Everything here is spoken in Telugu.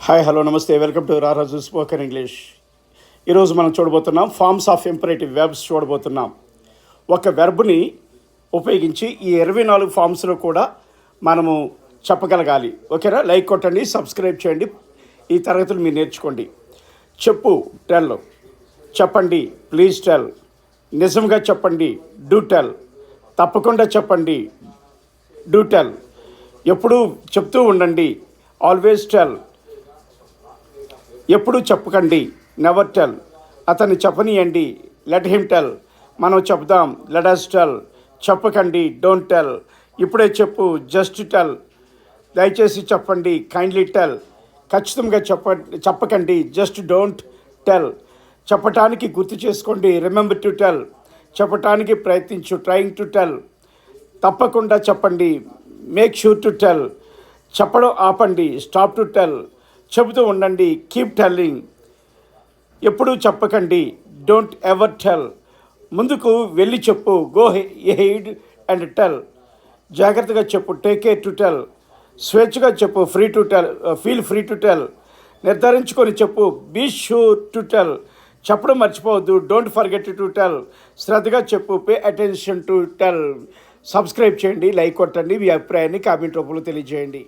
హాయ్ హలో నమస్తే వెల్కమ్ టు రారాజు స్పోకెన్ ఇంగ్లీష్. ఈరోజు మనం చూడబోతున్నాం ఫార్మ్స్ ఆఫ్ ఇంపరేటివ్ వెర్బ్స్ చూడబోతున్నాం. ఒక వెర్బ్ని ఉపయోగించి ఈ 24 ఫార్మ్స్లో కూడా మనము చెప్పగలగాలి. ఓకేనా? లైక్ కొట్టండి, సబ్స్క్రైబ్ చేయండి. ఈ తరగతులు మీరు నేర్చుకోండి. చెప్పు, టెల్. చెప్పండి, ప్లీజ్ టెల్. నిజంగా చెప్పండి, డూ టెల్. తప్పకుండా చెప్పండి, డూ టెల్. ఎప్పుడూ చెప్తూ ఉండండి, ఆల్వేస్ టెల్. ఎప్పుడు చెప్పకండి, నెవర్ టెల్. అతన్ని చెప్పనీయండి, లెట్ హిమ్ టెల్. మనం చెప్దాం, లెట్ అస్ టెల్. చెప్పకండి, డోంట్ టెల్. ఇప్పుడే చెప్పు, జస్ట్ టెల్. దయచేసి చెప్పండి, కైండ్లీ టెల్. ఖచ్చితంగా చెప్పకండి, జస్ట్ డోంట్ టెల్. చెప్పటానికి గుర్తు చేసుకోండి, రిమెంబర్ టు టెల్. చెప్పటానికి ప్రయత్నించు, ట్రయింగ్ టు టెల్. తప్పకుండా చెప్పండి, మేక్ షూర్ టు టెల్. చెప్పడం ఆపండి, స్టాప్ టు టెల్. చెబుతూ ఉండండి, కీప్ టెల్లింగ్. ఎప్పుడూ చెప్పకండి, డోంట్ ఎవర్ టెల్. ముందుకు వెళ్ళి చెప్పు, గో హెయిడ్ అండ్ టెల్. జాగ్రత్తగా చెప్పు, టేక్ కేర్ టు టెల్. స్వేచ్ఛగా చెప్పు, free to tell, feel free to tell. నిర్ధారించుకొని చెప్పు, బీ షూర్ టు టెల్. చెప్పడం మర్చిపోవద్దు, డోంట్ ఫర్గెట్ టు టెల్. శ్రద్ధగా చెప్పు, pay attention to tell. Subscribe చేయండి, లైక్ కొట్టండి, మీ అభిప్రాయాన్ని కామెంట్ రూపంలో తెలియజేయండి.